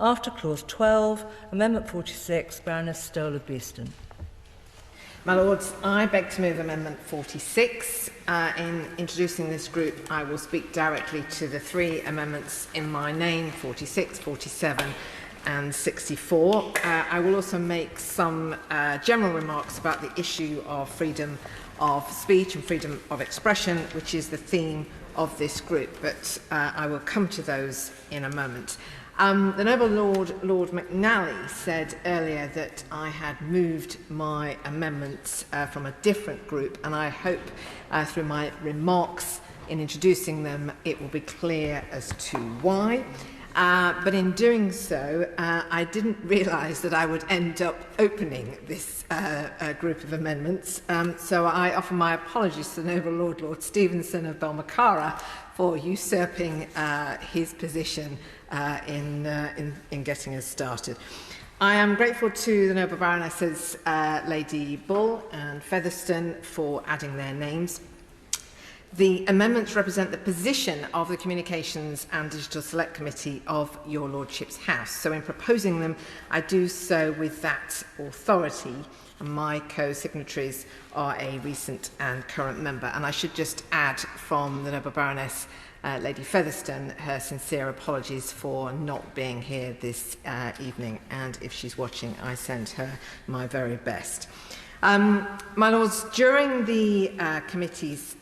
After Clause 12, Amendment 46, Baroness Stowell of Beeston. My Lords, I beg to move Amendment 46. In introducing this group, I will speak directly to the three amendments in my name, 46, 47 and 64. I will also make some general remarks about the issue of freedom of speech and freedom of expression, which is the theme of this group, but I will come to those in a moment. The Noble Lord McNally, said earlier that I had moved my amendments from a different group, and I hope through my remarks in introducing them it will be clear as to why. But in doing so, I didn't realise that I would end up opening this group of amendments. So I offer my apologies to the Noble Lord Stevenson of Balmacara for usurping his position in getting us started. I am grateful to the Noble Baronesses Lady Bull and Featherstone for adding their names. The amendments represent the position of the Communications and Digital Select Committee of Your Lordship's House. So in proposing them, I do so with that authority, and my co-signatories are a recent and current member. And I should just add from the Noble Baroness Lady Featherstone her sincere apologies for not being here this evening, and if she's watching, I send her my very best. My Lords, during the committee's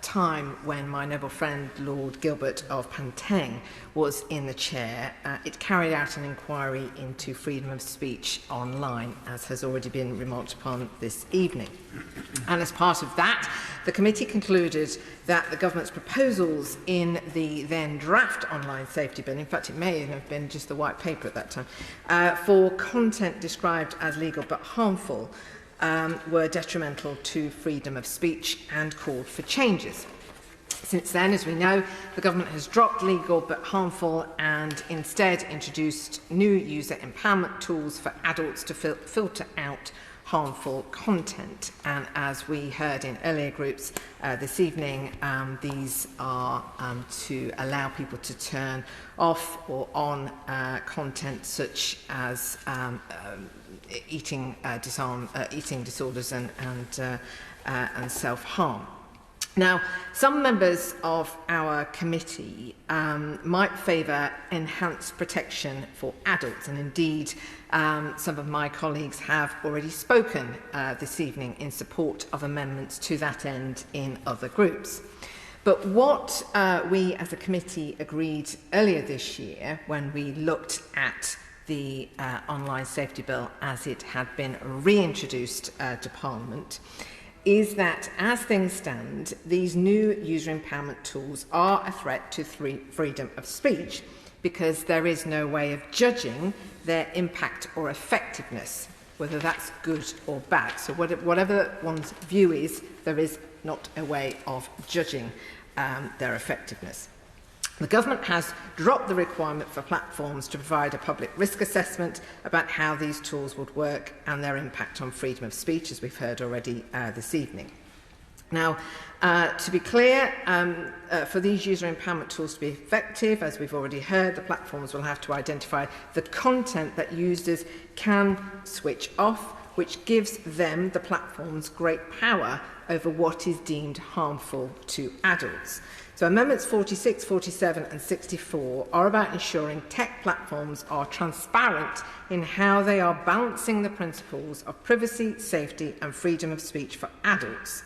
time when my noble friend Lord Gilbert of Panteng was in the chair, it carried out an inquiry into freedom of speech online, as has already been remarked upon this evening. And as part of that, the committee concluded that the government's proposals in the then draft online safety bill, in fact it may have been just the white paper at that time, for content described as legal but harmful, were detrimental to freedom of speech and called for changes. Since then, as we know, the government has dropped legal but harmful and instead introduced new user empowerment tools for adults to filter out harmful content. And as we heard in earlier groups this evening, these are to allow people to turn off or on content such as eating disorders and self-harm. Now, some members of our committee might favour enhanced protection for adults, and indeed some of my colleagues have already spoken this evening in support of amendments to that end in other groups. But what we as a committee agreed earlier this year when we looked at the online safety bill as it had been reintroduced to Parliament is that, as things stand, these new user empowerment tools are a threat to freedom of speech because there is no way of judging their impact or effectiveness, whether that's good or bad. So whatever one's view is, there is not a way of judging their effectiveness. The government has dropped the requirement for platforms to provide a public risk assessment about how these tools would work and their impact on freedom of speech, as we've heard already this evening. Now, to be clear, for these user empowerment tools to be effective, as we've already heard, the platforms will have to identify the content that users can switch off, which gives them, the platforms, great power over what is deemed harmful to adults. So amendments 46, 47 and 64 are about ensuring tech platforms are transparent in how they are balancing the principles of privacy, safety and freedom of speech for adults.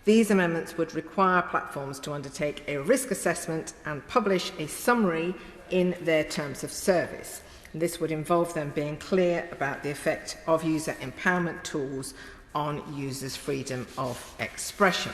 These amendments would require platforms to undertake a risk assessment and publish a summary in their terms of service. This would involve them being clear about the effect of user empowerment tools on users' freedom of expression.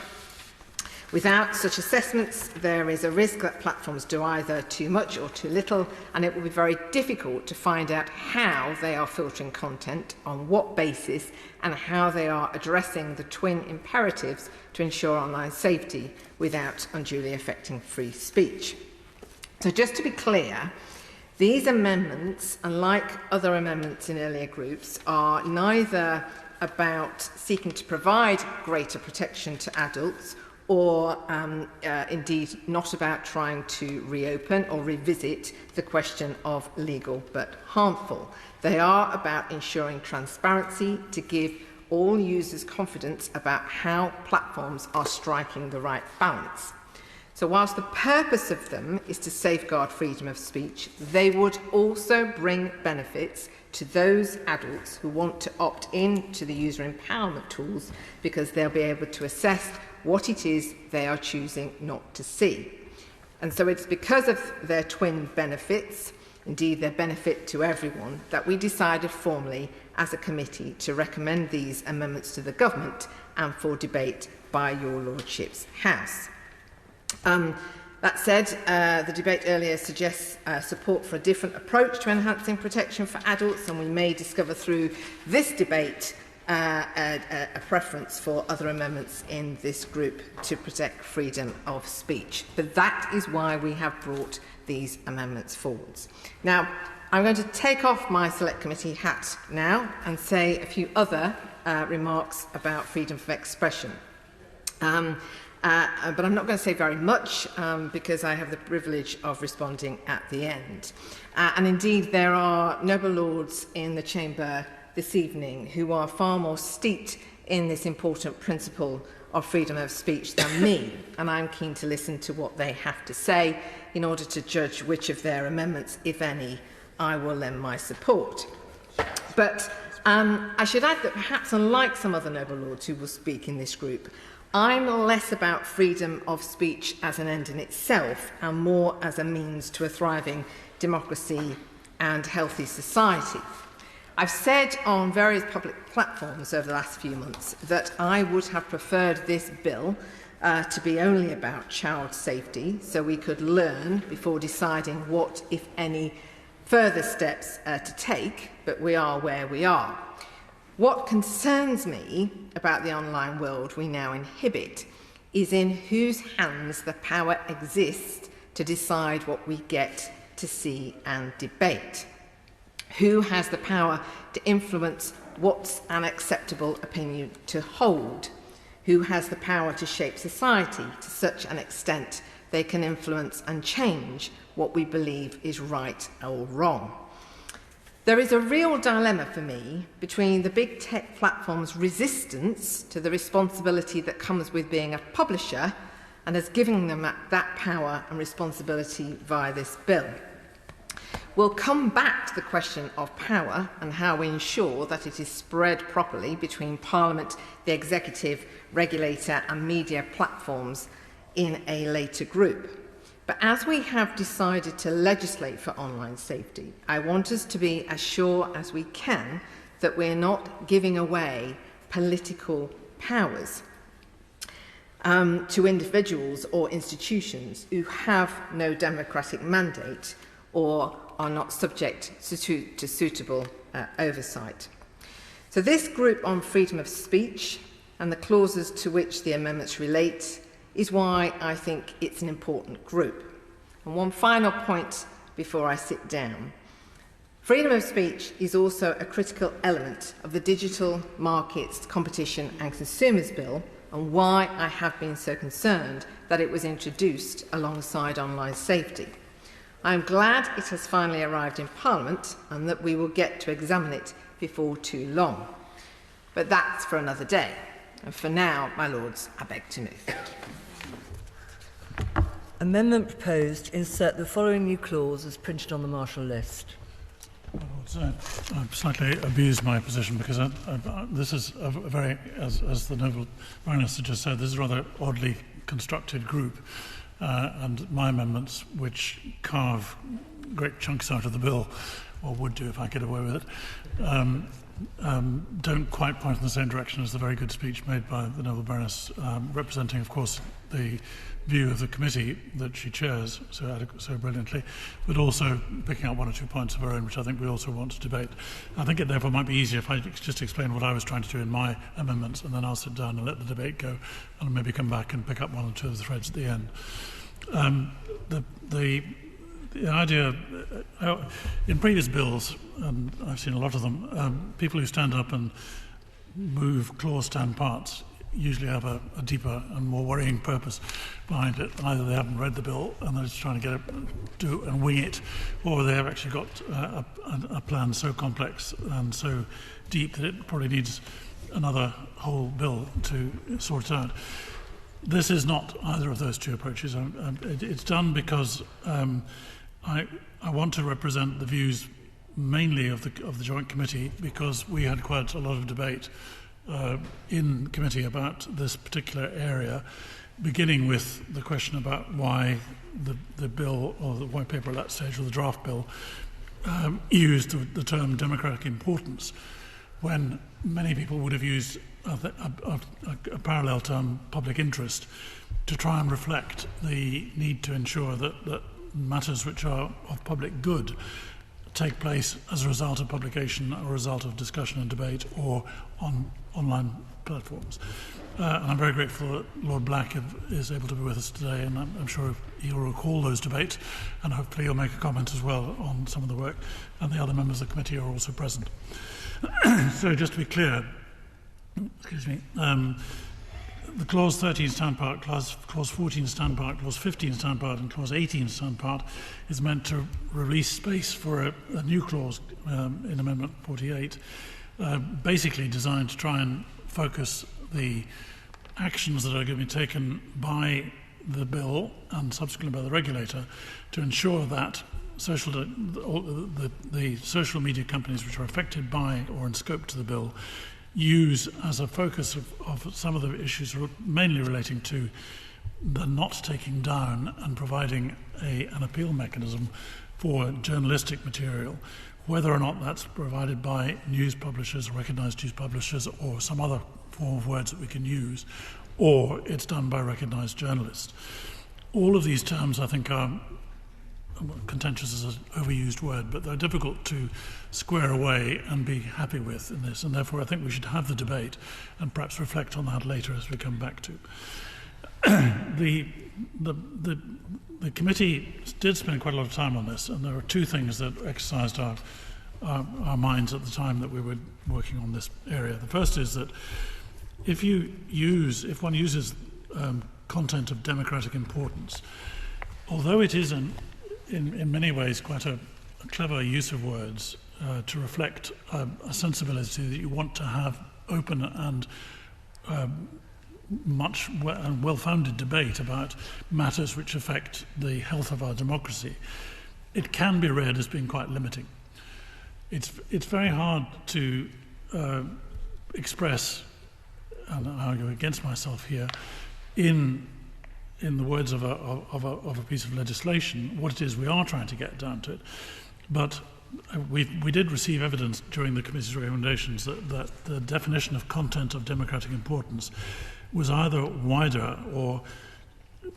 Without such assessments, there is a risk that platforms do either too much or too little, and it will be very difficult to find out how they are filtering content, on what basis, and how they are addressing the twin imperatives to ensure online safety without unduly affecting free speech. So just to be clear, these amendments, unlike other amendments in earlier groups, are neither about seeking to provide greater protection to adults or indeed not about trying to reopen or revisit the question of legal but harmful. They are about ensuring transparency to give all users confidence about how platforms are striking the right balance. So whilst the purpose of them is to safeguard freedom of speech, they would also bring benefits to those adults who want to opt in to the user empowerment tools, because they'll be able to assess what it is they are choosing not to see. And so it's because of their twin benefits, indeed their benefit to everyone, that we decided formally as a committee to recommend these amendments to the government and for debate by your Lordship's House. That said, the debate earlier suggests support for a different approach to enhancing protection for adults, and we may discover through this debate a preference for other amendments in this group to protect freedom of speech. But that is why we have brought these amendments forwards. Now, I'm going to take off my Select Committee hat now and say a few other remarks about freedom of expression. But I'm not going to say very much because I have the privilege of responding at the end. And indeed, there are noble lords in the chamber this evening who are far more steeped in this important principle of freedom of speech than me, and I'm keen to listen to what they have to say in order to judge which of their amendments, if any, I will lend my support. But I should add that perhaps unlike some other noble lords who will speak in this group, I'm less about freedom of speech as an end in itself and more as a means to a thriving democracy and healthy society. I've said on various public platforms over the last few months that I would have preferred this bill to be only about child safety, so we could learn before deciding what, if any, further steps to take, but we are where we are. What concerns me about the online world we now inhabit is in whose hands the power exists to decide what we get to see and debate. Who has the power to influence what's an acceptable opinion to hold? Who has the power to shape society to such an extent they can influence and change what we believe is right or wrong? There is a real dilemma for me between the big tech platforms' resistance to the responsibility that comes with being a publisher and as giving them that power and responsibility via this bill. We'll come back to the question of power and how we ensure that it is spread properly between Parliament, the executive, regulator and media platforms in a later group. But as we have decided to legislate for online safety, I want us to be as sure as we can that we're not giving away political powers to individuals or institutions who have no democratic mandate or are not subject to suitable oversight. So this group on freedom of speech and the clauses to which the amendments relate is why I think it's an important group. And one final point before I sit down. Freedom of speech is also a critical element of the Digital Markets, Competition and Consumers Bill, and why I have been so concerned that it was introduced alongside online safety. I am glad it has finally arrived in Parliament and that we will get to examine it before too long. But that's for another day. And for now, my lords, I beg to move. Amendment proposed, insert the following new clause as printed on the Marshall list. I've slightly abused my position because this is a very, as the noble Baroness had just said, this is a rather oddly constructed group, and my amendments, which carve great chunks out of the bill, or would do if I get away with it, don't quite point in the same direction as the very good speech made by the noble Baroness, representing, of course, the view of the committee that she chairs so brilliantly, but also picking out one or 2 points of her own, which I think we also want to debate. I think it therefore might be easier if I just explain what I was trying to do in my amendments, and then I'll sit down and let the debate go, and maybe come back and pick up one or two of the threads at the end. The idea, in previous bills, and I've seen a lot of them, people who stand up and move clause stand parts usually have a deeper and more worrying purpose behind it. Either they haven't read the bill and they're just trying to do and wing it, or they have actually got a plan so complex and so deep that it probably needs another whole bill to sort it out. This is not either of those two approaches. It's done because I want to represent the views mainly of the Joint Committee, because we had quite a lot of debate in committee about this particular area, beginning with the question about why the bill, or the white paper at that stage, or the draft bill, used the term democratic importance, when many people would have used a parallel term, public interest, to try and reflect the need to ensure that matters which are of public good take place as a result of publication, or a result of discussion and debate, or on online platforms. And I'm very grateful that Lord Black is able to be with us today, and I'm sure he'll recall those debates, and hopefully he'll make a comment as well on some of the work, and the other members of the committee are also present. So just to be clear, excuse me, the Clause 13 stand part, Clause 14 stand part, Clause 15 stand part, and Clause 18 stand part is meant to release space for a new clause in Amendment 48, basically designed to try and focus the actions that are going to be taken by the bill and subsequently by the regulator to ensure that the social media companies which are affected by or in scope to the bill use as a focus of some of the issues mainly relating to the not taking down and providing an appeal mechanism for journalistic material, whether or not that's provided by news publishers, recognised news publishers, or some other form of words that we can use, or it's done by recognised journalists. All of these terms, I think, are contentious is an overused word, but they're difficult to square away and be happy with in this, and therefore I think we should have the debate and perhaps reflect on that later as we come back to. The committee did spend quite a lot of time on this, and there are two things that exercised our minds at the time that we were working on this area. The first is that if one uses content of democratic importance, although it is in many ways quite a clever use of words to reflect a sensibility that you want to have open and much and well-founded debate about matters which affect the health of our democracy, it can be read as being quite limiting. It's very hard to express, and I argue against myself here, in the words of a piece of legislation, what it is we are trying to get down to it. But we did receive evidence during the committee's recommendations that the definition of content of democratic importance was either wider or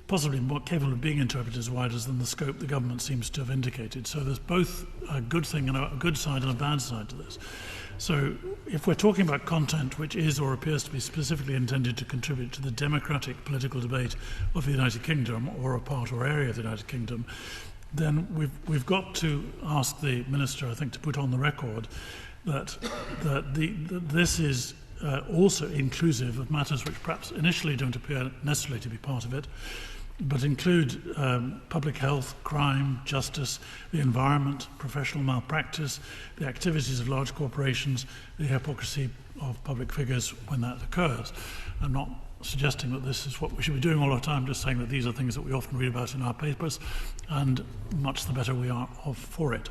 possibly more capable of being interpreted as wider than the scope the government seems to have indicated. So there's both a good thing and a good side and a bad side to this. So if we're talking about content which is or appears to be specifically intended to contribute to the democratic political debate of the United Kingdom, or a part or area of the United Kingdom, then we've got to ask the Minister, I think, to put on the record that this is also inclusive of matters which perhaps initially don't appear necessarily to be part of it, but include public health, crime, justice, the environment, professional malpractice, the activities of large corporations, the hypocrisy of public figures when that occurs. I'm not suggesting that this is what we should be doing all the time, just saying that these are things that we often read about in our papers, and much the better we are off for it.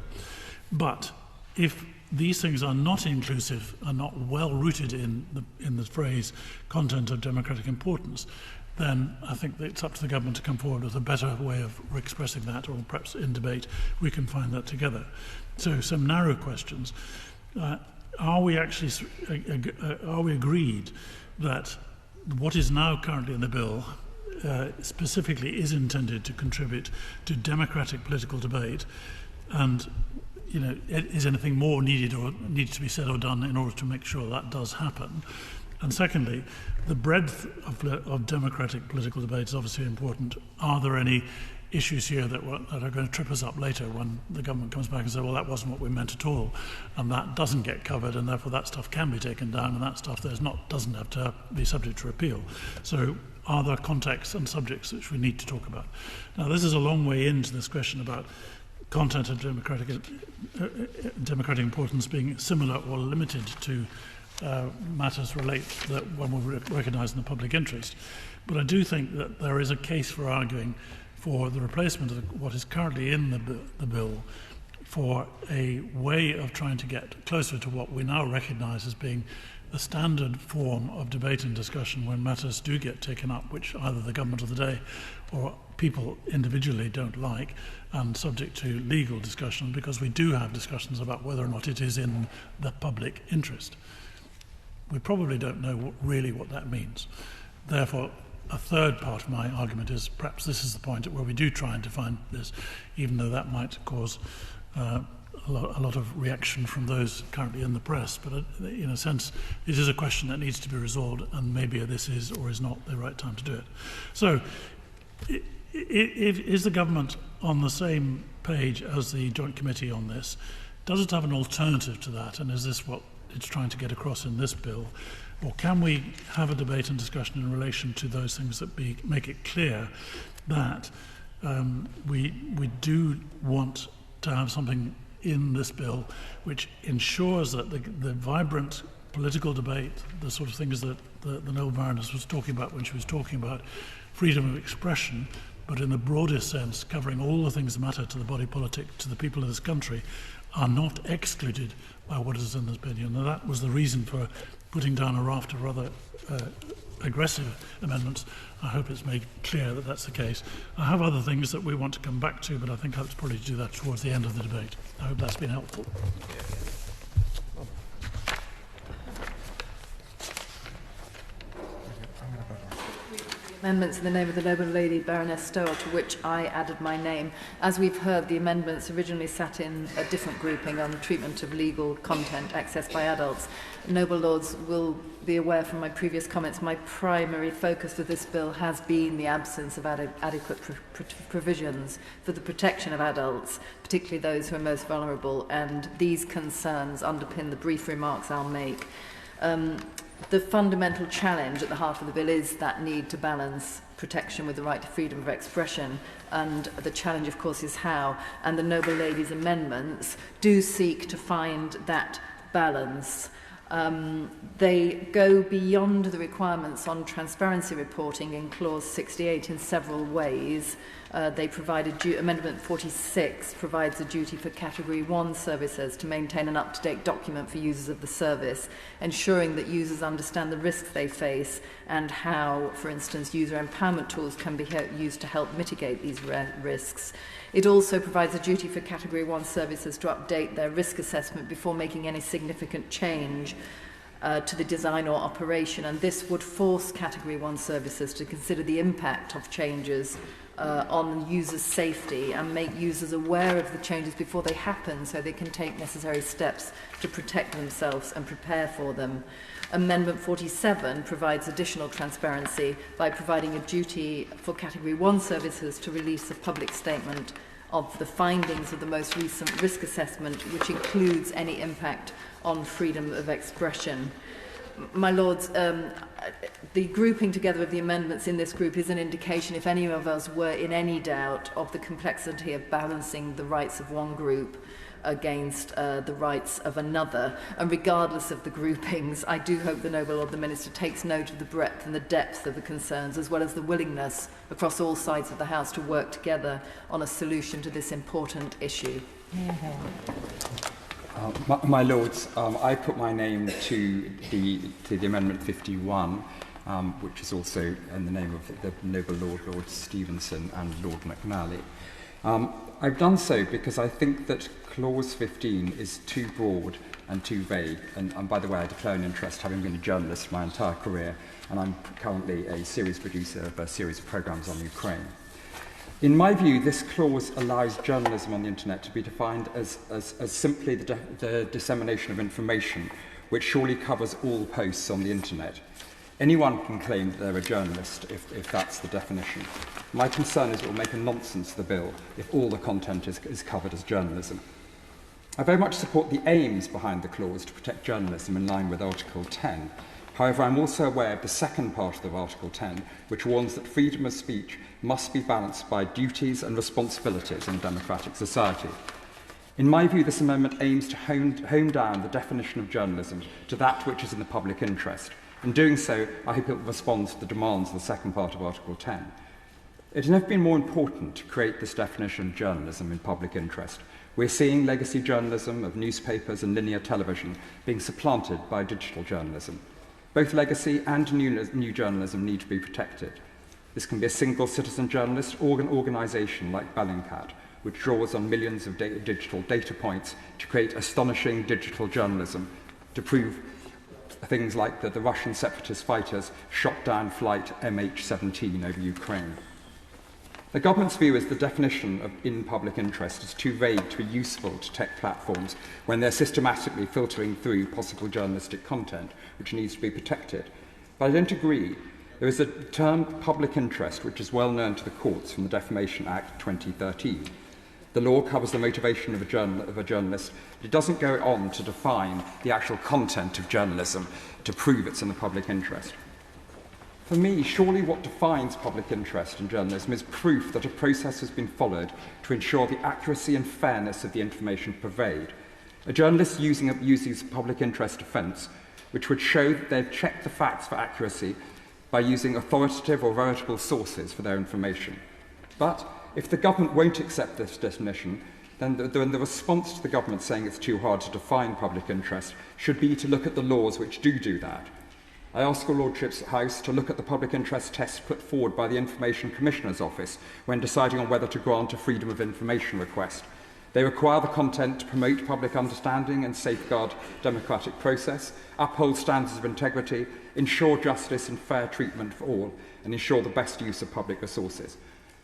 But if these things are not inclusive, are not well rooted in the phrase content of democratic importance, then I think that it's up to the government to come forward with a better way of expressing that, or perhaps in debate we can find that together. So some narrow questions. Are we agreed that what is now currently in the bill specifically is intended to contribute to democratic political debate, and is anything more needed or needs to be said or done in order to make sure that does happen? And secondly, the breadth of democratic political debate is obviously important. Are there any issues here that are going to trip us up later when the government comes back and says, well, that wasn't what we meant at all, and that doesn't get covered, and therefore that stuff can be taken down, and that stuff doesn't have to be subject to repeal. So are there contexts and subjects which we need to talk about? Now, this is a long way into this question about content of democratic importance being similar or limited to matters that one will recognise in the public interest. But I do think that there is a case for arguing for the replacement of what is currently in the bill for a way of trying to get closer to what we now recognise as being the standard form of debate and discussion when matters do get taken up, which either the government of the day or people individually don't like, and subject to legal discussion, because we do have discussions about whether or not it is in the public interest. We probably don't know really what that means. Therefore, a third part of my argument is perhaps this is the point at where we do try and define this, even though that might cause a lot of reaction from those currently in the press. But in a sense, it is a question that needs to be resolved, and maybe this is or is not the right time to do it. So, is the government on the same page as the Joint Committee on this? Does it have an alternative to that, and is this what it's trying to get across in this bill? Or can we have a debate and discussion in relation to those things that make it clear that we do want to have something in this bill which ensures that the vibrant political debate, the sort of things that the noble Baroness was talking about when she was talking about freedom of expression, but in the broadest sense, covering all the things that matter to the body politic, to the people of this country, are not excluded by what is in this bill. And that was the reason for putting down a raft of rather aggressive amendments. I hope it's made clear that that's the case. I have other things that we want to come back to, but I think I'll probably do that towards the end of the debate. I hope that's been helpful. Amendments in the name of the noble lady Baroness Stowell, to which I added my name. As we've heard, the amendments originally sat in a different grouping on the treatment of legal content accessed by adults. Noble lords will be aware from my previous comments, my primary focus of this bill has been the absence of adequate provisions for the protection of adults, particularly those who are most vulnerable, and these concerns underpin the brief remarks I'll make. The fundamental challenge at the heart of the bill is that need to balance protection with the right to freedom of expression, and the challenge, of course, is how. And the noble lady's amendments do seek to find that balance. They go beyond the requirements on transparency reporting in clause 68 in several ways. They provide Amendment 46 provides a duty for Category 1 services to maintain an up-to-date document for users of the service, ensuring that users understand the risks they face and how, for instance, user empowerment tools can be used to help mitigate these risks. It also provides a duty for Category 1 services to update their risk assessment before making any significant change to the design or operation, and this would force Category 1 services to consider the impact of changes on users' safety and make users aware of the changes before they happen so they can take necessary steps to protect themselves and prepare for them. Amendment 47 provides additional transparency by providing a duty for Category 1 services to release a public statement of the findings of the most recent risk assessment, which includes any impact on freedom of expression. My Lords, the grouping together of the amendments in this group is an indication, if any of us were in any doubt, of the complexity of balancing the rights of one group against the rights of another. And regardless of the groupings, I do hope the Noble Lord the Minister takes note of the breadth and the depth of the concerns, as well as the willingness across all sides of the House to work together on a solution to this important issue. My Lords, I put my name to the Amendment 51, which is also in the name of the Noble Lord Stevenson and Lord McNally. I've done so because I think that Clause 15 is too broad and too vague. And by the way, I declare an interest, having been a journalist my entire career, and I'm currently a series producer of a series of programmes on Ukraine. In my view, this clause allows journalism on the internet to be defined as simply the dissemination of information, which surely covers all posts on the internet. Anyone can claim that they're a journalist if that's the definition. My concern is it will make a nonsense of the bill if all the content is covered as journalism. I very much support the aims behind the clause to protect journalism in line with Article 10. However, I'm also aware of the second part of Article 10, which warns that freedom of speech must be balanced by duties and responsibilities in a democratic society. In my view, this amendment aims to hone down the definition of journalism to that which is in the public interest. In doing so, I hope it will respond to the demands of the second part of Article 10. It has never been more important to create this definition of journalism in public interest. We're seeing legacy journalism of newspapers and linear television being supplanted by digital journalism. Both legacy and new journalism need to be protected. This can be a single citizen journalist or an organisation like Bellingcat, which draws on millions of digital data points to create astonishing digital journalism to prove things like that the Russian separatist fighters shot down flight MH17 over Ukraine. The government's view is the definition of in public interest is too vague to be useful to tech platforms when they're systematically filtering through possible journalistic content which needs to be protected. But I don't agree. There is a term public interest which is well known to the courts from the Defamation Act 2013. The law covers the motivation of a journalist, but it doesn't go on to define the actual content of journalism to prove it's in the public interest. For me, surely what defines public interest in journalism is proof that a process has been followed to ensure the accuracy and fairness of the information purveyed. A journalist uses public interest defence, which would show that they've checked the facts for accuracy by using authoritative or veritable sources for their information. But if the government won't accept this definition, then the response to the government saying it's too hard to define public interest should be to look at the laws which do that. I ask your Lordship's House to look at the public interest test put forward by the Information Commissioner's Office when deciding on whether to grant a Freedom of Information request. They require the content to promote public understanding and safeguard democratic process, uphold standards of integrity, ensure justice and fair treatment for all, and ensure the best use of public resources.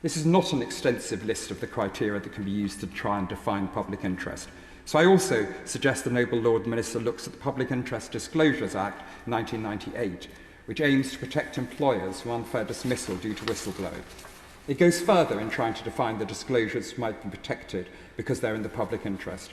This is not an extensive list of the criteria that can be used to try and define public interest. So I also suggest the Noble Lord Minister looks at the Public Interest Disclosures Act 1998, which aims to protect employers from unfair dismissal due to whistleblowing. It goes further in trying to define the disclosures might be protected because they're in the public interest.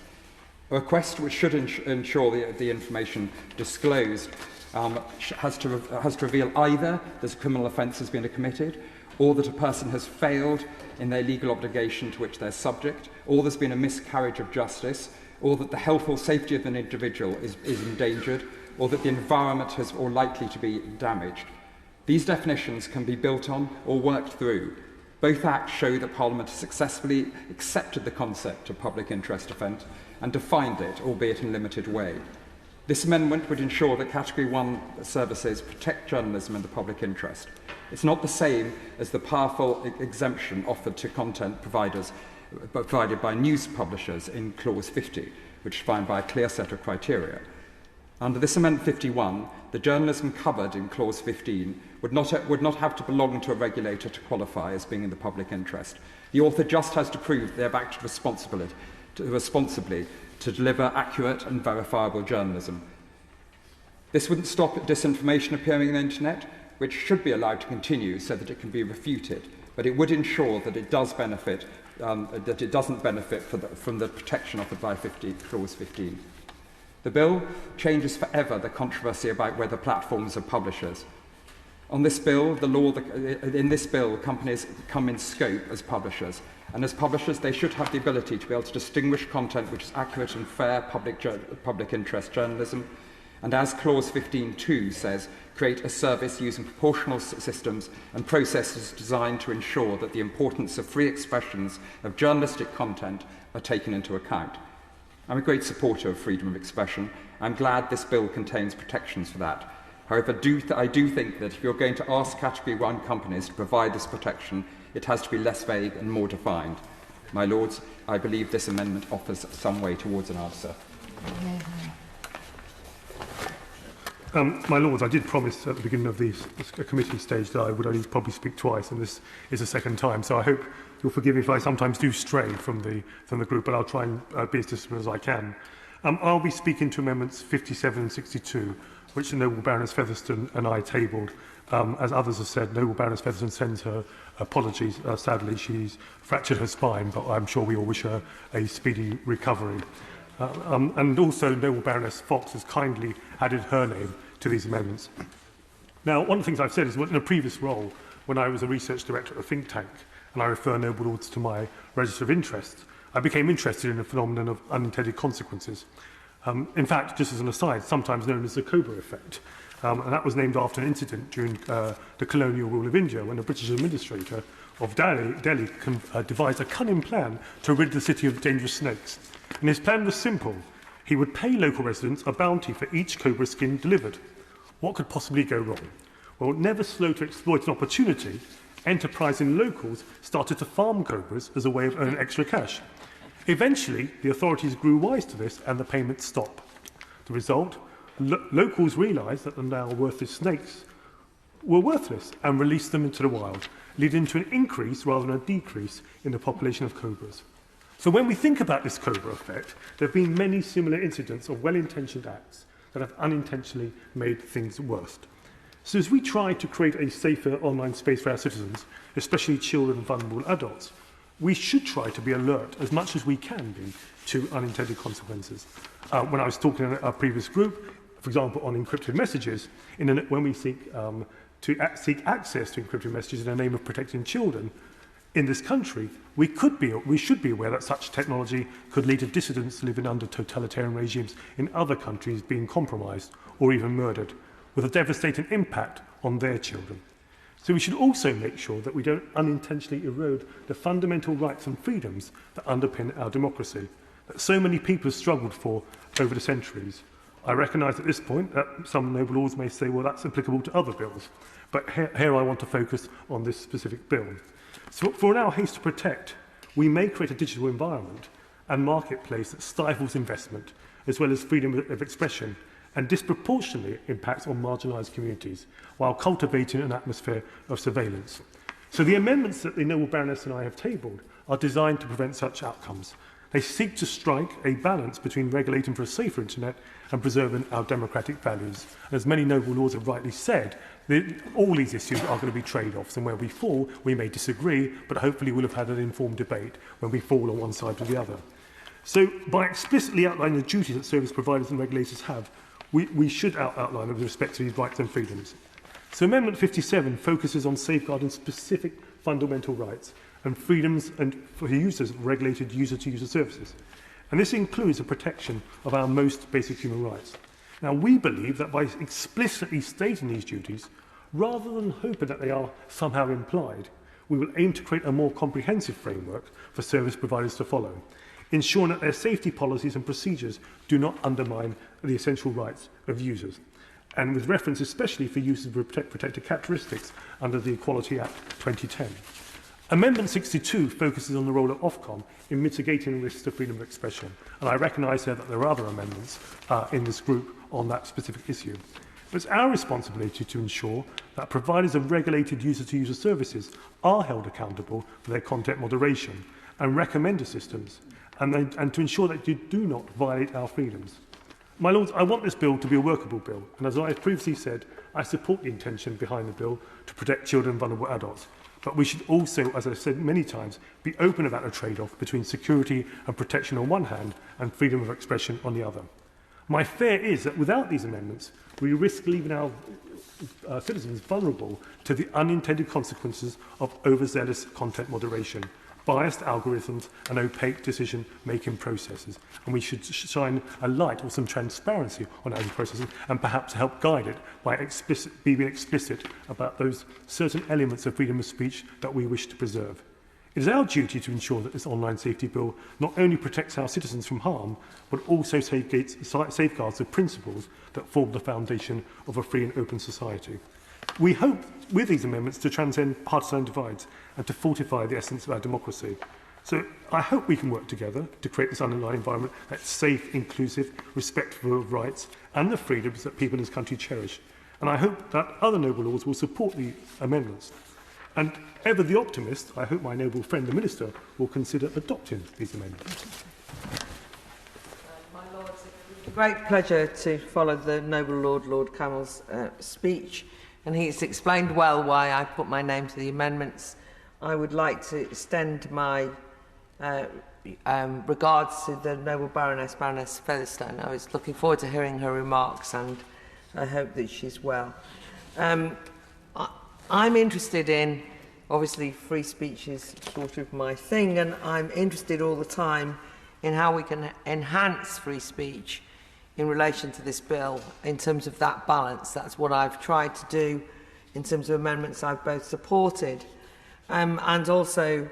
A request which should ensure the information disclosed has to reveal either that a criminal offence has been committed, or that a person has failed in their legal obligation to which they're subject, or there's been a miscarriage of justice, or that the health or safety of an individual is endangered, or that the environment has or likely to be damaged. These definitions can be built on or worked through. Both acts show that Parliament has successfully accepted the concept of public interest offence and defined it, albeit in a limited way. This amendment would ensure that Category 1 services protect journalism in the public interest. It's not the same as the powerful exemption offered to content providers provided by news publishers in Clause 50, which is defined by a clear set of criteria. Under this Amendment 51, the journalism covered in Clause 15 would not have to belong to a regulator to qualify as being in the public interest. The author just has to prove they have acted responsibly to deliver accurate and verifiable journalism. This wouldn't stop disinformation appearing on the internet, which should be allowed to continue so that it can be refuted, but it would ensure that it does benefit, that it doesn't benefit from the protection offered by Clause 15. The bill changes forever the controversy about whether platforms are publishers. On this bill, in this bill, companies come in scope as publishers, and as publishers, they should have the ability to be able to distinguish content which is accurate and fair public interest journalism, and as Clause 15.2 says, create a service using proportional systems and processes designed to ensure that the importance of free expressions of journalistic content are taken into account. I'm a great supporter of freedom of expression. I'm glad this bill contains protections for that. However, I do think that if you're going to ask Category 1 companies to provide this protection, it has to be less vague and more defined. My Lords, I believe this amendment offers some way towards an answer. My Lords, I did promise at the beginning of the committee stage that I would only probably speak twice, and this is the second time, so I hope you'll forgive me if I sometimes do stray from the group, but I'll try and be as disciplined as I can. I'll be speaking to Amendments 57 and 62, which the Noble Baroness Featherstone and I tabled. As others have said, Noble Baroness Featherstone sends her apologies. Sadly, she's fractured her spine, but I'm sure we all wish her a speedy recovery. And also, Noble Baroness Fox has kindly added her name to these amendments. Now, one of the things I've said is in a previous role, when I was a research director at a think tank, and I refer Noble Lords to my register of interests, I became interested in the phenomenon of unintended consequences. In fact, just as an aside, sometimes known as the Cobra effect, and that was named after an incident during the colonial rule of India when the British administrator of Delhi devised a cunning plan to rid the city of dangerous snakes. And his plan was simple. He would pay local residents a bounty for each cobra skin delivered. What could possibly go wrong? Well, never slow to exploit an opportunity, enterprising locals started to farm cobras as a way of earning extra cash. Eventually, the authorities grew wise to this and the payments stopped. The result? Locals realised that the now worthless snakes were worthless and released them into the wild, leading to an increase rather than a decrease in the population of cobras. So when we think about this cobra effect, there have been many similar incidents of well-intentioned acts that have unintentionally made things worse. So as we try to create a safer online space for our citizens, especially children and vulnerable adults, we should try to be alert as much as we can be to unintended consequences. When I was talking in a previous group, for example, on encrypted messages, when we seek access to encrypted messages in the name of protecting children in this country, we should be aware that such technology could lead to dissidents living under totalitarian regimes in other countries being compromised or even murdered, with a devastating impact on their children. So we should also make sure that we don't unintentionally erode the fundamental rights and freedoms that underpin our democracy, that so many people have struggled for over the centuries. I recognise at this point that some noble lords may say, well, that's applicable to other bills, but here I want to focus on this specific bill. So for in our haste to protect, we may create a digital environment and marketplace that stifles investment, as well as freedom of expression, and disproportionately impacts on marginalised communities, while cultivating an atmosphere of surveillance. So the amendments that the Noble Baroness and I have tabled are designed to prevent such outcomes. They seek to strike a balance between regulating for a safer internet and preserving our democratic values. And as many noble lords have rightly said, all these issues are going to be trade-offs, and where we fall, we may disagree, but hopefully we'll have had an informed debate when we fall on one side or the other. So by explicitly outlining the duties that service providers and regulators have, we should outline with respect to these rights and freedoms. So Amendment 57 focuses on safeguarding specific fundamental rights and freedoms and for users of regulated user-to-user services. And this includes the protection of our most basic human rights. Now, we believe that by explicitly stating these duties, rather than hoping that they are somehow implied, we will aim to create a more comprehensive framework for service providers to follow, ensuring that their safety policies and procedures do not undermine the essential rights of users, and with reference especially for users with protected characteristics under the Equality Act 2010. Amendment 62 focuses on the role of Ofcom in mitigating risks to freedom of expression, and I recognise here that there are other amendments in this group on that specific issue. But it's our responsibility to ensure that providers of regulated user-to-user services are held accountable for their content moderation and recommender systems, and to ensure that you do not violate our freedoms. My Lords, I want this bill to be a workable bill, and as I have previously said, I support the intention behind the bill to protect children and vulnerable adults. But we should also, as I've said many times, be open about a trade-off between security and protection on one hand and freedom of expression on the other. My fear is that without these amendments, we risk leaving our citizens vulnerable to the unintended consequences of overzealous content moderation, biased algorithms and opaque decision-making processes. And we should shine a light or some transparency on those processes and perhaps help guide it by being explicit about those certain elements of freedom of speech that we wish to preserve. It is our duty to ensure that this online safety bill not only protects our citizens from harm, but also safeguards the principles that form the foundation of a free and open society. We hope, with these amendments, to transcend partisan divides and to fortify the essence of our democracy. So I hope we can work together to create this underlying environment that's safe, inclusive, respectful of rights and the freedoms that people in this country cherish. And I hope that other noble lords will support the amendments. And ever the optimist, I hope my noble friend the Minister will consider adopting these amendments. My Lords, Great pleasure to follow the noble Lord Kamall's speech, and he's explained well why I put my name to the amendments. I would like to extend my regards to the noble Baroness Featherstone. I was looking forward to hearing her remarks, and I hope that she's well. I'm interested in, obviously free speech is sort of my thing, and I'm interested all the time in how we can enhance free speech in relation to this bill in terms of that balance. That's what I've tried to do in terms of amendments I've both supported, and also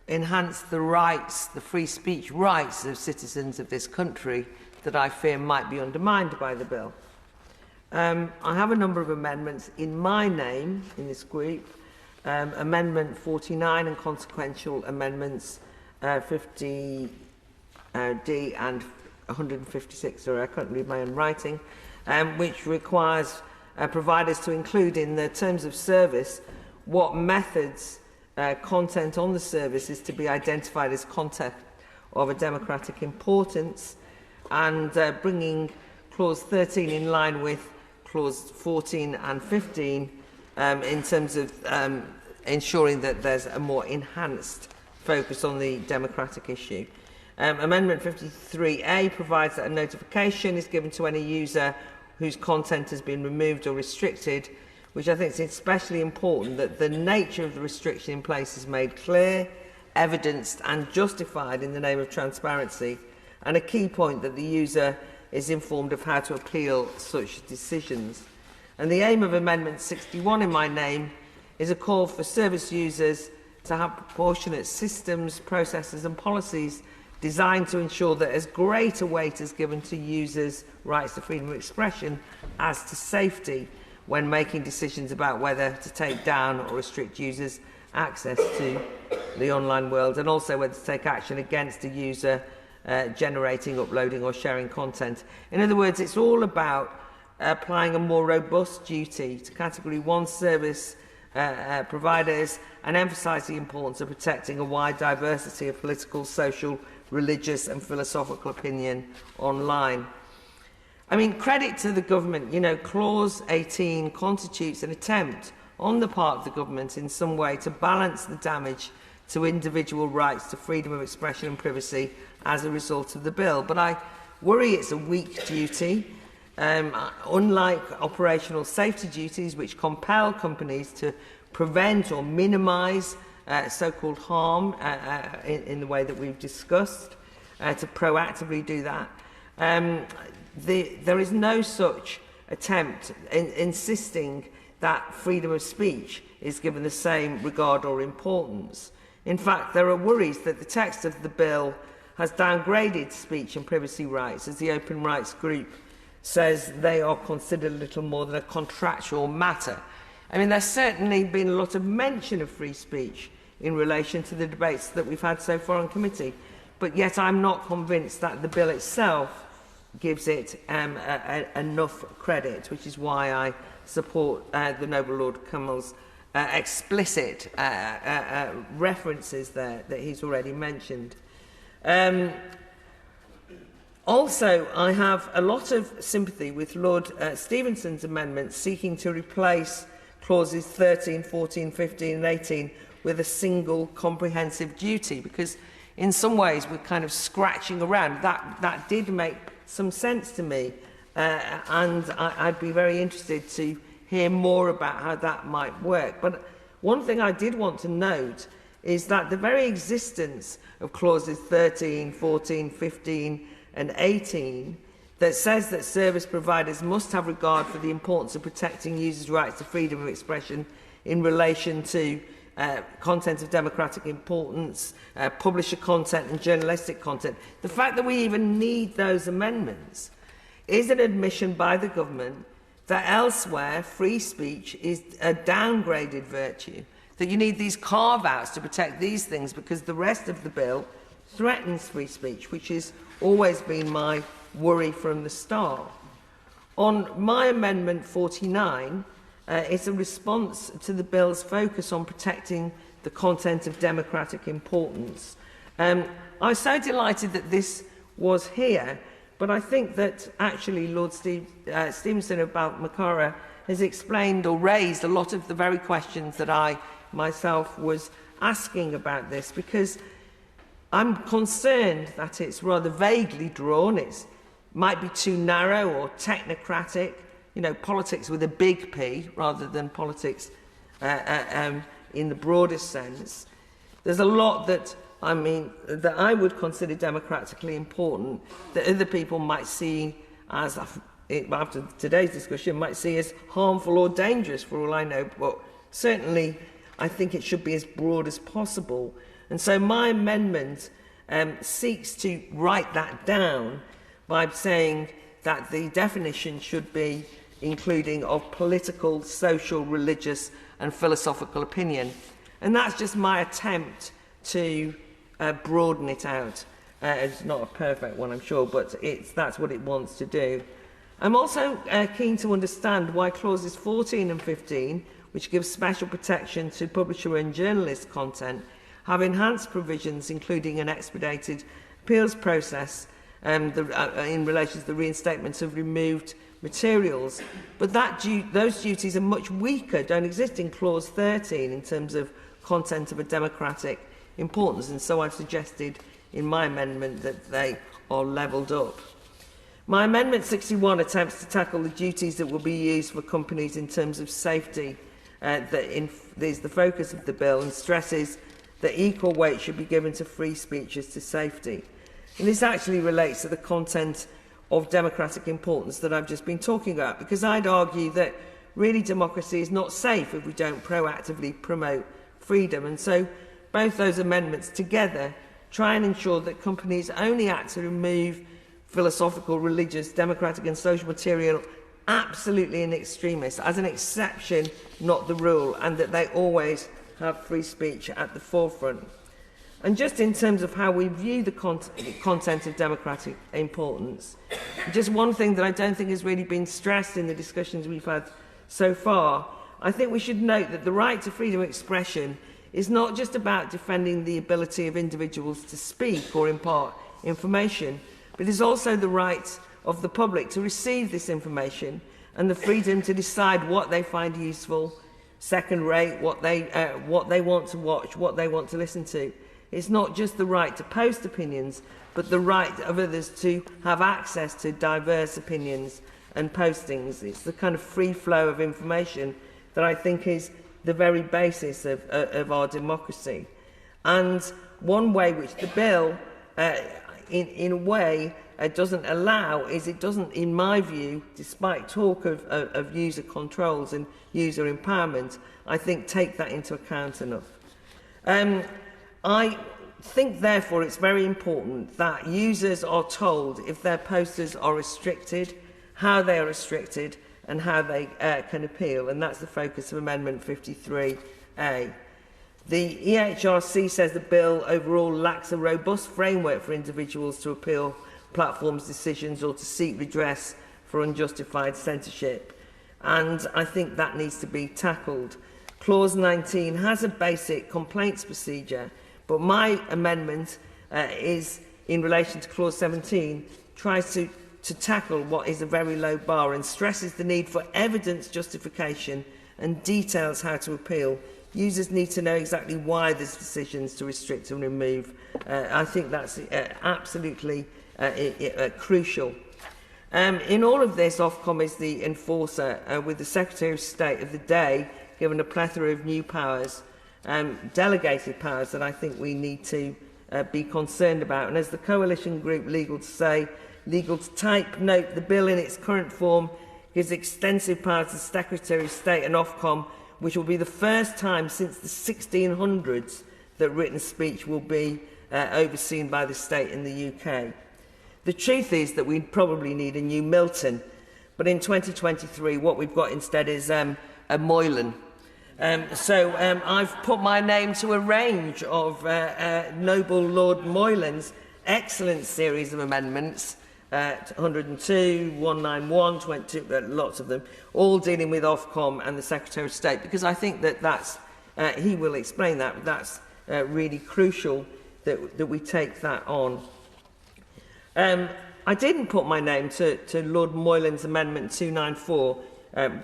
enhance the rights, the free speech rights of citizens of this country that I fear might be undermined by the bill. I have a number of amendments in my name in this group, Amendment 49 and consequential amendments 50D and 156, sorry, I can't read my own writing, which requires providers to include in the terms of service what methods content on the service is to be identified as content of a democratic importance, and bringing clause 13 in line with clause 14 and 15 in terms of ensuring that there's a more enhanced focus on the democratic issue. Amendment 53A provides that a notification is given to any user whose content has been removed or restricted, which I think is especially important that the nature of the restriction in place is made clear, evidenced and justified in the name of transparency, and a key point that the user is informed of how to appeal such decisions. And the aim of Amendment 61 in my name is a call for service users to have proportionate systems, processes and policies designed to ensure that as great a weight is given to users' rights to freedom of expression as to safety when making decisions about whether to take down or restrict users' access to the online world, and also whether to take action against a user generating, uploading or sharing content. In other words, it's all about applying a more robust duty to Category 1 service providers and emphasise the importance of protecting a wide diversity of political, social, religious and philosophical opinion online. I mean, credit to the government. You know, Clause 18 constitutes an attempt on the part of the government in some way to balance the damage to individual rights to freedom of expression and privacy as a result of the bill. But I worry it's a weak duty. Unlike operational safety duties, which compel companies to prevent or minimise so-called harm in the way that we've discussed, to proactively do that, there is no such attempt in insisting that freedom of speech is given the same regard or importance. In fact, there are worries that the text of the bill has downgraded speech and privacy rights, as the Open Rights Group says they are considered little more than a contractual matter. I mean, there's certainly been a lot of mention of free speech in relation to the debates that we've had so far on committee, but yet I'm not convinced that the bill itself gives it enough credit, which is why I support the noble Lord Kamall's explicit references there that he's already mentioned. Also, I have a lot of sympathy with Lord Stevenson's amendment seeking to replace clauses 13, 14, 15 and 18 with a single comprehensive duty, because in some ways we're kind of scratching around. That did make some sense to me, and I'd be very interested to hear more about how that might work. But one thing I did want to note is that the very existence of clauses 13, 14, 15 and 18 that says that service providers must have regard for the importance of protecting users' rights to freedom of expression in relation to content of democratic importance, publisher content and journalistic content. The fact that we even need those amendments is an admission by the government that elsewhere free speech is a downgraded virtue, that you need these carve-outs to protect these things because the rest of the bill threatens free speech, which has always been my worry from the start. On my Amendment 49, it's a response to the bill's focus on protecting the content of democratic importance. I was so delighted that this was here But I think that actually Lord Stevenson of Balmacara has explained or raised a lot of the very questions that I myself was asking about this, because I'm concerned that it's rather vaguely drawn. It might be too narrow or technocratic, you know, politics with a big P rather than politics in the broadest sense. There's a lot that that I would consider democratically important that other people might see as, after today's discussion, might see as harmful or dangerous for all I know. But certainly, I think it should be as broad as possible. And so my amendment seeks to write that down by saying that the definition should be including of political, social, religious and philosophical opinion. And that's just my attempt to broaden it out. It's not a perfect one, I'm sure, but that's what it wants to do. I'm also keen to understand why clauses 14 and 15, which give special protection to publisher and journalist content, have enhanced provisions, including an expedited appeals process in relation to the reinstatement of removed materials. But those duties are much weaker, don't exist in clause 13 in terms of content of a democratic importance, and so I've suggested in my amendment that they are levelled up. My amendment 61 attempts to tackle the duties that will be used for companies in terms of safety. That is the focus of the bill, and stresses that equal weight should be given to free speech as to safety. And this actually relates to the content of democratic importance that I've just been talking about, because I'd argue that really democracy is not safe if we don't proactively promote freedom. And so both those amendments together try and ensure that companies only act to remove philosophical, religious, democratic and social material absolutely in extremis, as an exception, not the rule, and that they always have free speech at the forefront. And just in terms of how we view the content of democratic importance, just one thing that I don't think has really been stressed in the discussions we've had so far, I think we should note that the right to freedom of expression is not just about defending the ability of individuals to speak or impart information, but is also the right of the public to receive this information and the freedom to decide what they find useful, second-rate, what they want to watch, what they want to listen to. It's not just the right to post opinions, but the right of others to have access to diverse opinions and postings. It's the kind of free flow of information that I think is the very basis of our democracy. And one way which the bill, in a way, doesn't allow is it doesn't, in my view, despite talk of user controls and user empowerment, I think take that into account enough. I think, therefore, it's very important that users are told if their posters are restricted, how they are restricted, and how they can appeal, and that's the focus of Amendment 53A. The EHRC says the bill overall lacks a robust framework for individuals to appeal platforms' decisions or to seek redress for unjustified censorship, and I think that needs to be tackled. Clause 19 has a basic complaints procedure, but my amendment is, in relation to Clause 17, tries to tackle what is a very low bar and stresses the need for evidence justification and details how to appeal. Users need to know exactly why there's decisions to restrict and remove. I think that's absolutely crucial. In all of this, Ofcom is the enforcer, with the Secretary of State of the day given a plethora of new powers, delegated powers that I think we need to be concerned about. And as the coalition group Legal to say, Legal to type, note the bill in its current form gives extensive powers to the Secretary of State and Ofcom, which will be the first time since the 1600s that written speech will be overseen by the state in the UK. The truth is that we probably need a new Milton, but in 2023 what we've got instead is a Moylan. So I've put my name to a range of noble Lord Moylan's excellent series of amendments, 102, 191, 22, lots of them, all dealing with Ofcom and the Secretary of State, because I think that that's, he will explain that, but that's really crucial that we take that on. I didn't put my name to Lord Moylan's Amendment 294,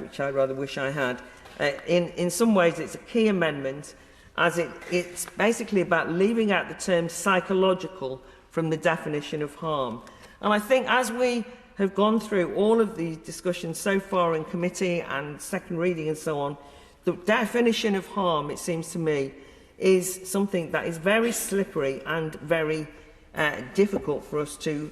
which I rather wish I had. In some ways, it's a key amendment, as it's basically about leaving out the term psychological from the definition of harm. And I think as we have gone through all of the discussions so far in committee and second reading and so on, the definition of harm, it seems to me, is something that is very slippery and very difficult for us to,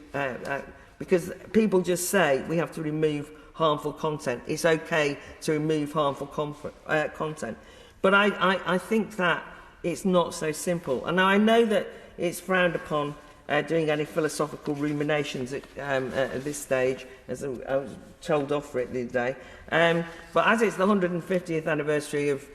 because people just say we have to remove harmful content. It's okay to remove harmful content. But I think that it's not so simple. And now I know that it's frowned upon doing any philosophical ruminations at this stage, as I was told off for it the other day. But as it's the 150th anniversary of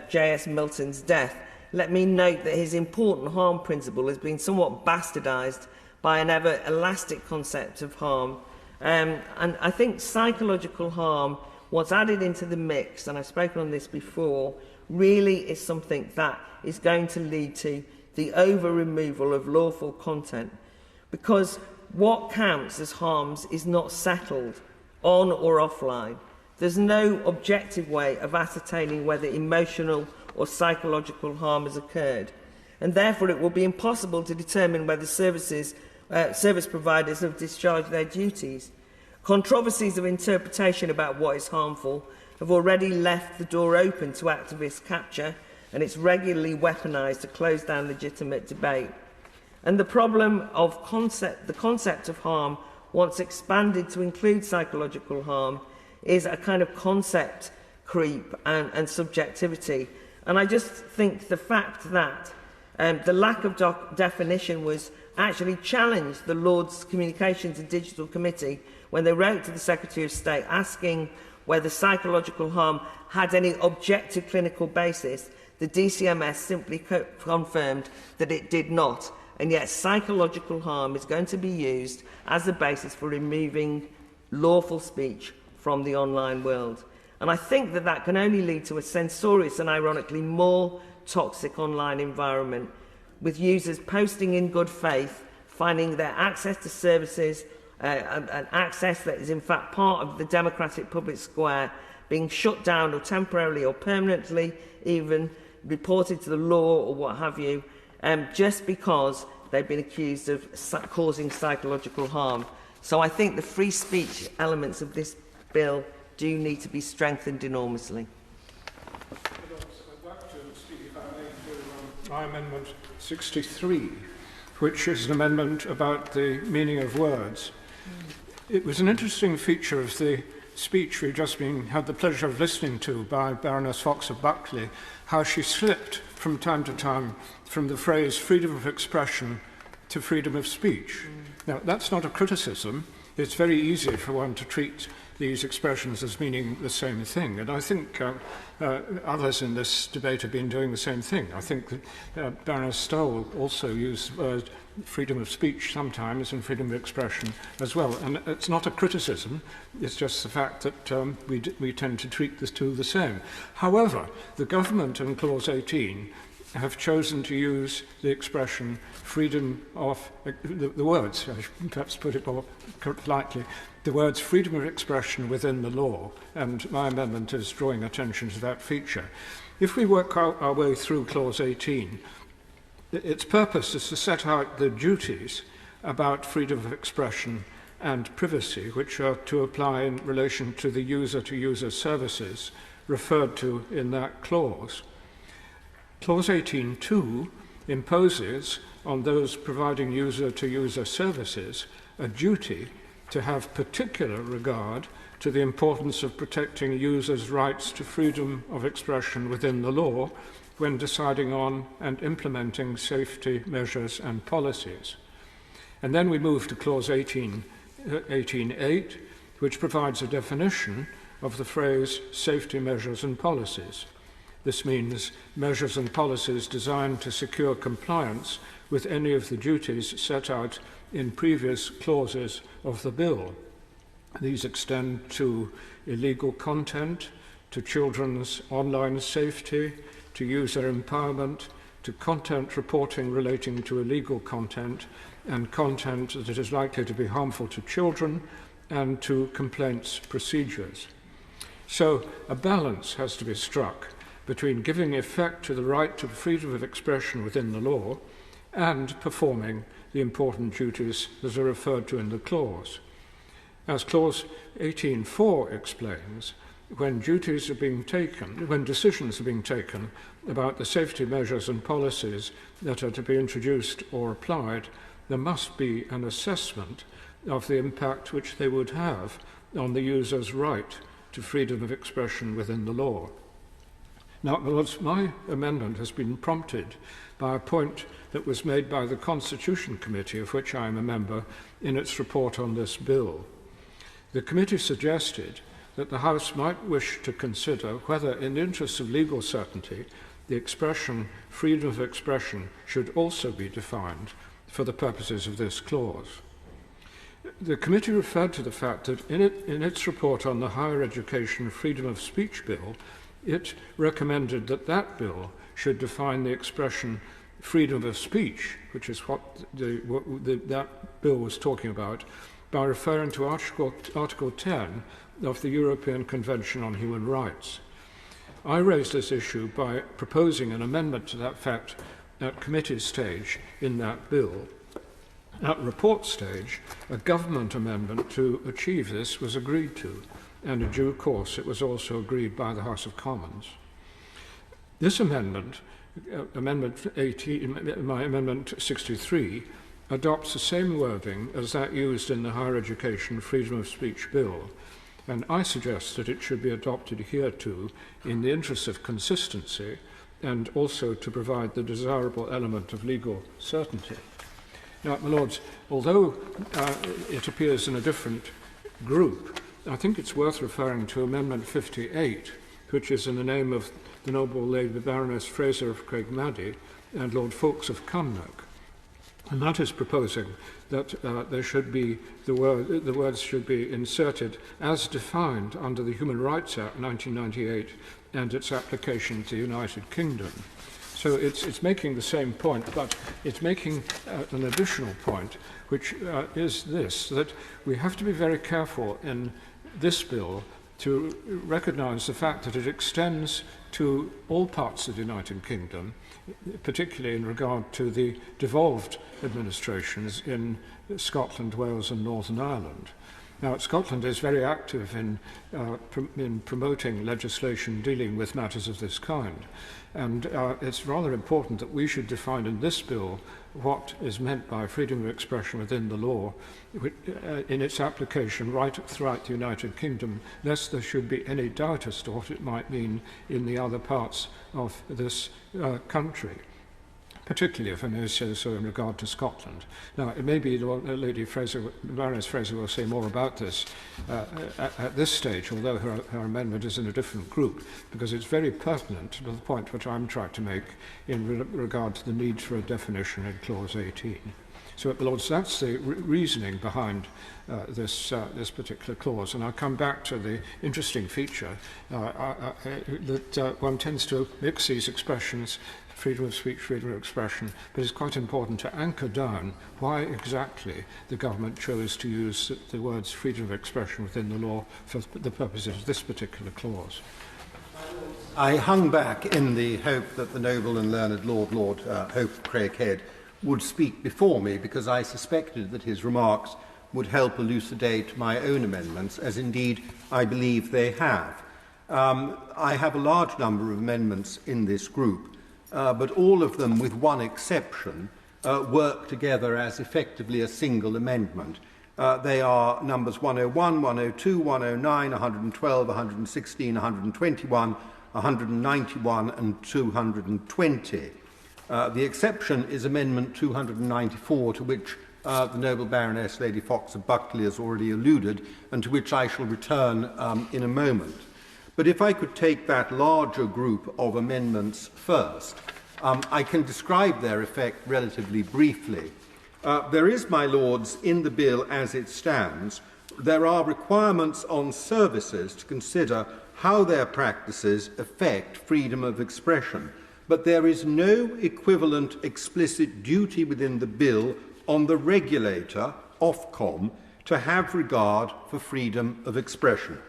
J.S. Milton's death, let me note that his important harm principle has been somewhat bastardised by an ever-elastic concept of harm. And I think psychological harm, what's added into the mix, and I've spoken on this before, really is something that is going to lead to the over-removal of lawful content. Because what counts as harms is not settled on or offline. There's no objective way of ascertaining whether emotional or psychological harm has occurred, and therefore it will be impossible to determine whether service providers have discharged their duties. Controversies of interpretation about what is harmful have already left the door open to activist capture, and it's regularly weaponised to close down legitimate debate. And the problem of the concept of harm, once expanded to include psychological harm, is a kind of concept creep and subjectivity. And I just think the fact that the lack of definition was actually challenged the Lords Communications and Digital Committee when they wrote to the Secretary of State asking whether psychological harm had any objective clinical basis. The DCMS simply confirmed that it did not, and yet psychological harm is going to be used as the basis for removing lawful speech from the online world. And I think that that can only lead to a censorious and ironically more toxic online environment, with users posting in good faith, finding their access to services, an access that is in fact part of the democratic public square, being shut down or temporarily or permanently, even reported to the law or what have you, just because they've been accused of causing psychological harm. So I think the free speech elements of this bill do need to be strengthened enormously. I'd like to speak, if I may, to my amendment 63, which is an amendment about the meaning of words. It was an interesting feature of the speech we've just had the pleasure of listening to by Baroness Fox of Buckley, how she slipped from time to time from the phrase freedom of expression to freedom of speech. Now, that's not a criticism. It's very easy for one to treat these expressions as meaning the same thing. And I think others in this debate have been doing the same thing. I think that Baroness Stowell also used freedom of speech sometimes and freedom of expression as well. And it's not a criticism, it's just the fact that we tend to treat the two the same. However, the government in Clause 18 have chosen to use the expression freedom of, the words, I should perhaps put it more politely, the words freedom of expression within the law, and my amendment is drawing attention to that feature. If we work our way through Clause 18, its purpose is to set out the duties about freedom of expression and privacy, which are to apply in relation to the user-to-user services referred to in that clause. Clause 18.2 imposes on those providing user-to-user services a duty to have particular regard to the importance of protecting users' rights to freedom of expression within the law when deciding on and implementing safety measures and policies. And then we move to Clause 18.8, which provides a definition of the phrase safety measures and policies. This means measures and policies designed to secure compliance with any of the duties set out in previous clauses of the bill. These extend to illegal content, to children's online safety, to user empowerment, to content reporting relating to illegal content, and content that is likely to be harmful to children and to complaints procedures. So a balance has to be struck between giving effect to the right to freedom of expression within the law and performing the important duties that are referred to in the clause. As clause 18.4 explains, when decisions are being taken about the safety measures and policies that are to be introduced or applied, there must be an assessment of the impact which they would have on the user's right to freedom of expression within the law. Now, my amendment has been prompted by a point that was made by the Constitution Committee, of which I am a member, in its report on this bill. The committee suggested that the House might wish to consider whether, in the interests of legal certainty, the expression freedom of expression should also be defined for the purposes of this clause. The committee referred to the fact that in its report on the Higher Education Freedom of Speech Bill, it recommended that that bill should define the expression freedom of speech, which is what that bill was talking about, by referring to Article 10 of the European Convention on Human Rights. I raised this issue by proposing an amendment to that fact at committee stage in that bill. At report stage, a government amendment to achieve this was agreed to, and in due course it was also agreed by the House of Commons. This amendment, Amendment 18, my Amendment 63, adopts the same wording as that used in the Higher Education Freedom of Speech Bill, and I suggest that it should be adopted here too in the interest of consistency and also to provide the desirable element of legal certainty. Now, my Lords, although it appears in a different group, I think it's worth referring to Amendment 58, which is in the name of the Noble Lady Baroness Fraser of Craighead and Lord Fawkes of Cumnock. And that is proposing that there should be the words should be inserted as defined under the Human Rights Act 1998 and its application to the United Kingdom. So it's making the same point, but it's making an additional point, which is this, that we have to be very careful in this bill to recognise the fact that it extends to all parts of the United Kingdom, particularly in regard to the devolved administrations in Scotland, Wales and Northern Ireland. Now, Scotland is very active in promoting legislation dealing with matters of this kind, and it's rather important that we should define in this bill what is meant by freedom of expression within the law in its application right throughout the United Kingdom, lest there should be any doubt as to what it might mean in the other parts of this country, particularly, if I may say so, in regard to Scotland. Now, it may be Lady Fraser, Baroness Fraser will say more about this at this stage, although her amendment is in a different group, because it's very pertinent to the point which I'm trying to make in regard to the need for a definition in Clause 18. So, Lords, that's the reasoning behind this particular clause. And I'll come back to the interesting feature that one tends to mix these expressions, freedom of speech, freedom of expression, but it's quite important to anchor down why exactly the government chose to use the words freedom of expression within the law for the purposes of this particular clause. I hung back in the hope that the noble and learned Lord Hope of Craighead would speak before me, because I suspected that his remarks would help elucidate my own amendments, as indeed I believe they have. I have a large number of amendments in this group, but all of them, with one exception, work together as effectively a single amendment. They are numbers 101, 102, 109, 112, 116, 121, 191 and 220. The exception is Amendment 294, to which the noble Baroness Lady Fox of Buckley has already alluded, and to which I shall return in a moment. But if I could take that larger group of amendments first, I can describe their effect relatively briefly. There is, my Lords, in the bill as it stands, there are requirements on services to consider how their practices affect freedom of expression, but there is no equivalent explicit duty within the bill on the regulator, Ofcom, to have regard for freedom of expression.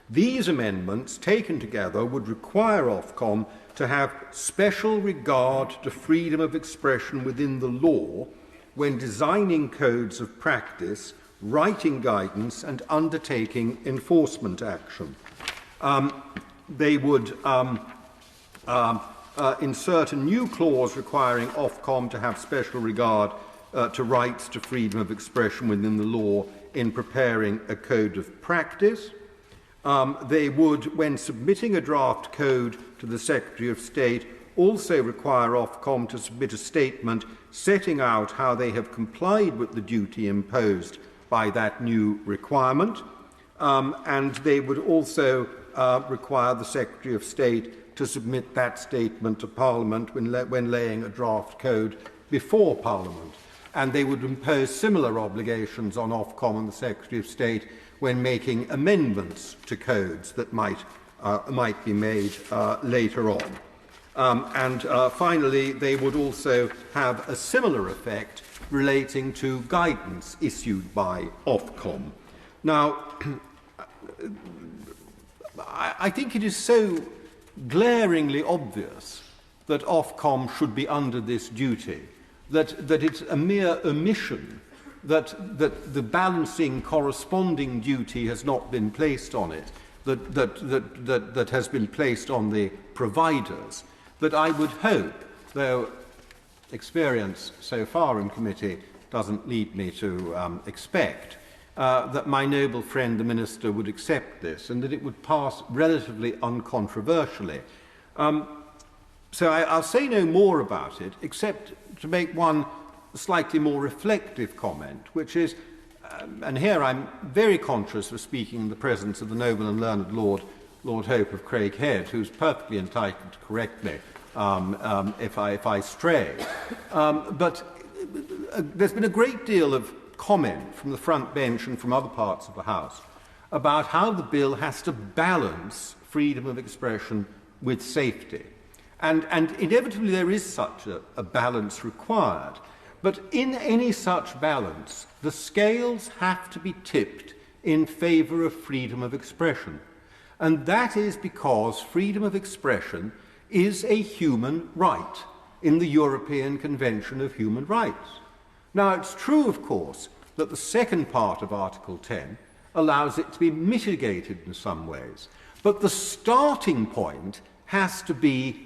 These amendments, taken together, would require Ofcom to have special regard to freedom of expression within the law when designing codes of practice, writing guidance and undertaking enforcement action. They would insert a new clause requiring Ofcom to have special regard to rights to freedom of expression within the law in preparing a code of practice. They would, when submitting a draft code to the Secretary of State, also require Ofcom to submit a statement setting out how they have complied with the duty imposed by that new requirement. And they would also require the Secretary of State to submit that statement to Parliament when laying a draft code before Parliament. And they would impose similar obligations on Ofcom and the Secretary of State when making amendments to codes that might be made later on. Finally, they would also have a similar effect relating to guidance issued by Ofcom. Now, I think it is so glaringly obvious that Ofcom should be under this duty that it's a mere omission that the balancing corresponding duty has not been placed on it, that has been placed on the providers, that I would hope, though experience so far in committee doesn't lead me to expect, that my noble friend the Minister would accept this and that it would pass relatively uncontroversially. So I'll say no more about it, except to make one slightly more reflective comment, which is, and here I'm very conscious of speaking in the presence of the noble and learned Lord Hope of Craighead, who's perfectly entitled to correct me if I stray. But there's been a great deal of comment from the front bench and from other parts of the House about how the bill has to balance freedom of expression with safety. And inevitably there is such a balance required. But in any such balance, the scales have to be tipped in favour of freedom of expression. And that is because freedom of expression is a human right in the European Convention of Human Rights. Now, it's true, of course, that the second part of Article 10 allows it to be mitigated in some ways. But the starting point has to be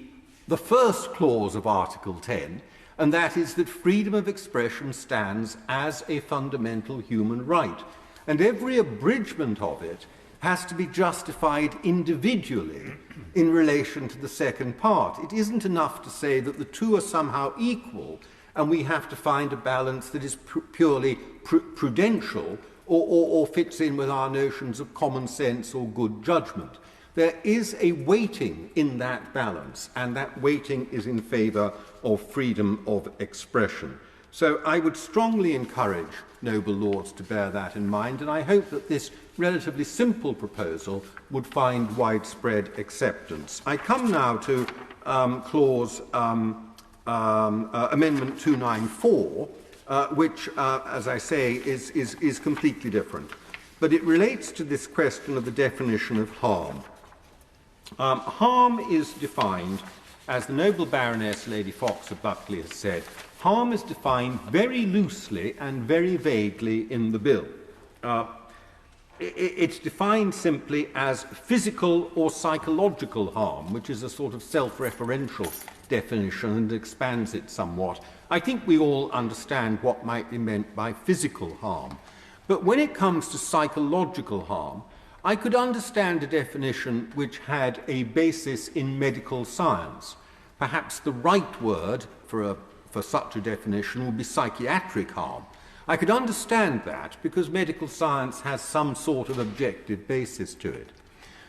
the first clause of Article 10, and that is that freedom of expression stands as a fundamental human right. And every abridgment of it has to be justified individually in relation to the second part. It isn't enough to say that the two are somehow equal and we have to find a balance that is purely prudential or fits in with our notions of common sense or good judgment. There is a weighting in that balance, and that weighting is in favour of freedom of expression. So I would strongly encourage noble lords to bear that in mind, and I hope that this relatively simple proposal would find widespread acceptance. I come now to clause Amendment 294, which, as I say, is completely different. But it relates to this question of the definition of harm. Harm is defined, as the noble Baroness Lady Fox of Buckley has said, harm is defined very loosely and very vaguely in the bill. It's defined simply as physical or psychological harm, which is a sort of self-referential definition and expands it somewhat. I think we all understand what might be meant by physical harm. But when it comes to psychological harm, I could understand a definition which had a basis in medical science. Perhaps the right word for such a definition would be psychiatric harm. I could understand that because medical science has some sort of objective basis to it.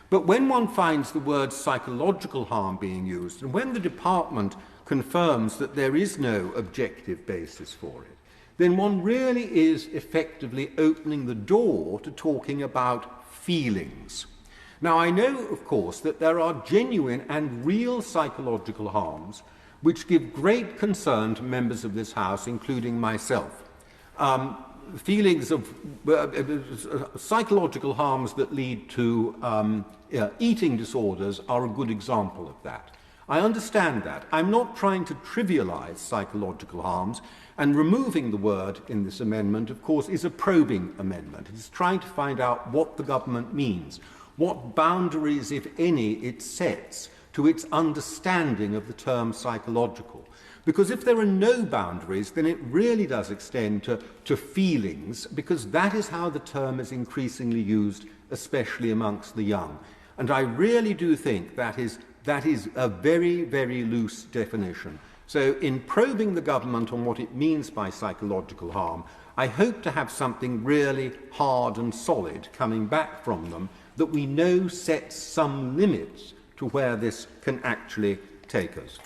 But when one finds the word psychological harm being used, and when the department confirms that there is no objective basis for it, then one really is effectively opening the door to talking about feelings. Now, I know, of course, that there are genuine and real psychological harms which give great concern to members of this House, including myself. Feelings of psychological harms that lead to eating disorders are a good example of that. I understand that. I'm not trying to trivialise psychological harms, and removing the word in this amendment, of course, is a probing amendment. It's trying to find out what the government means, what boundaries, if any, it sets to its understanding of the term psychological. Because if there are no boundaries, then it really does extend to feelings, because that is how the term is increasingly used, especially amongst the young. And I really do think that is a very, very loose definition. So in probing the government on what it means by psychological harm, I hope to have something really hard and solid coming back from them that we know sets some limits to where this can actually take us.